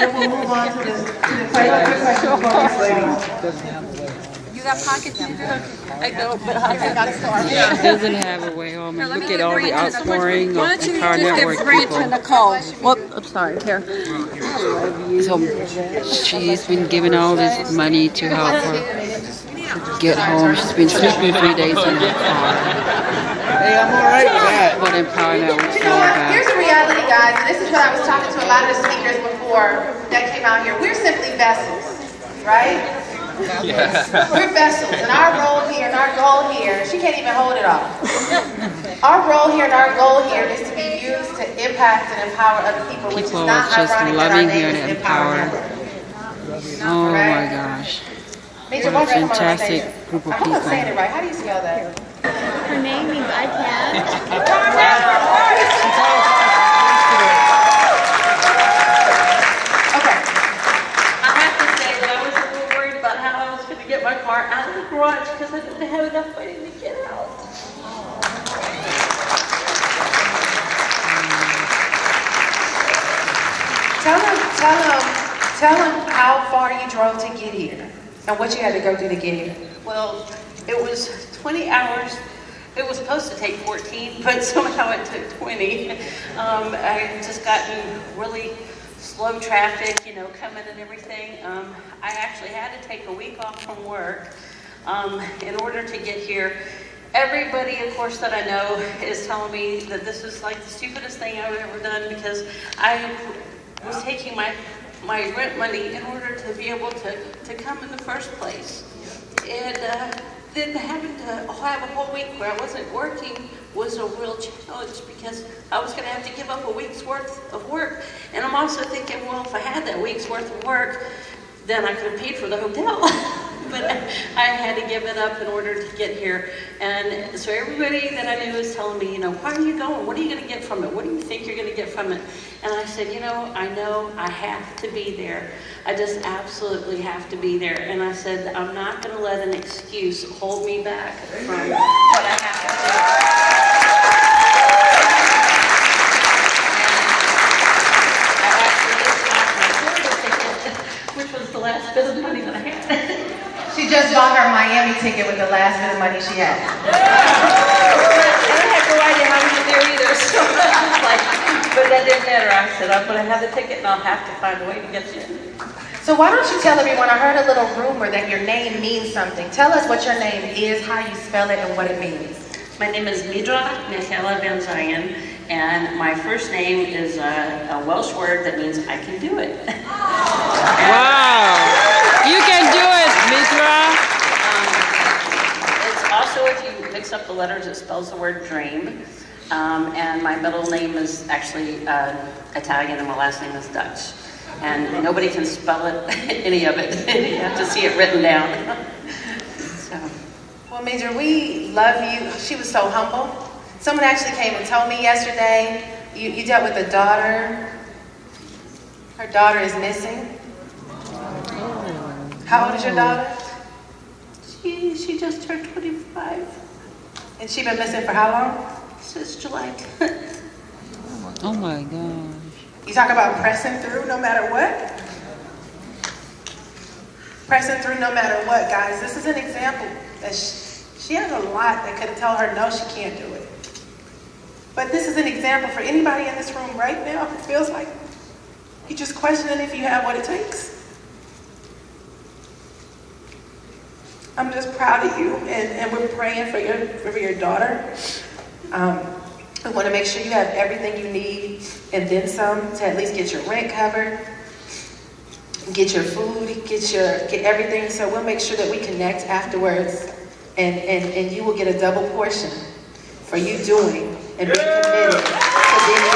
then we'll move on to the question for this lady. You got pockets in there? I know, but I got starved. It doesn't have a way home. And look at all the outpouring of the Power Network people. Nicole. Well, I'm sorry. Here. So she's been giving all this money to help her get home. She's been sleeping 3 days in her car. Hey, I'm all right with that. What Empower Network's You know all what? about. Here's the reality, guys, and this is what I was talking to a lot of the speakers before that came out here. We're simply vessels, right? Yeah. We're vessels, and our role here and our goal here, she can't even hold it all. Our role here and our goal here is to be used to impact and empower other people, which is People not are just ironic that our loving name here is to Empower empower. Network. Oh my gosh. Major, What a why don't you come on fantastic stage? group of I hope I'm people. saying it right. How do you spell that? Her name means I can. Okay. I have to say that I was a little worried about how I was going to get my car out of the garage because I didn't have enough money to get out. Tell them how far you drove to get here and what you had to go through to get here. Well, it was 20 hours. It was supposed to take 14, but somehow it took 20. I had just gotten really slow traffic, you know, coming and everything. I actually had to take a week off from work in order to get here. Everybody, of course, that I know is telling me that this is like the stupidest thing I've ever done because I was taking my rent money in order to be able to come in the first place. And then having to have a whole week where I wasn't working was a real challenge because I was going to have to give up a week's worth of work. And I'm also thinking, well, if I had that week's worth of work, then I could have paid for the hotel. But I had to give it up in order to get here. And so everybody that I knew was telling me, you know, why are you going? What are you going to get from it? What do you think you're going to get from it? And I said, you know I have to be there. I just absolutely have to be there. And I said, I'm not going to let an excuse hold me back from what I have to do. I actually just got my Florida ticket, which was the last bit of money that I had. She just bought her Miami ticket with the last bit of money she had. And I had no idea how to get there either, so I was like, but that didn't matter. I said, I'm going to have the ticket and I'll have to find a way to get you in. So why don't you tell everyone, I heard a little rumor that your name means something. Tell us what your name is, how you spell it, and what it means. My name is Midra Michaela Van Zijen, and my first name is a Welsh word that means I can do it. Wow. You can do it, Mitra. It's also, if you mix up the letters, it spells the word dream. And my middle name is actually Italian, and my last name is Dutch. And nobody can spell it, any of it. You have to see it written down. So. Well, Major, we love you. She was so humble. Someone actually came and told me yesterday, you dealt with a daughter. Her daughter is missing. How old is your daughter? She just turned 25. And she been missing for how long? Since July 10th. Oh my gosh. You talk about pressing through no matter what? Pressing through no matter what, guys. This is an example that she has a lot that could tell her no, she can't do it. But this is an example for anybody in this room right now who feels like you're just questioning if you have what it takes. I'm just proud of you, and we're praying for your daughter. We want to make sure you have everything you need and then some to at least get your rent covered, get your food, get everything. So we'll make sure that we connect afterwards, and you will get a double portion for you doing and being committed to being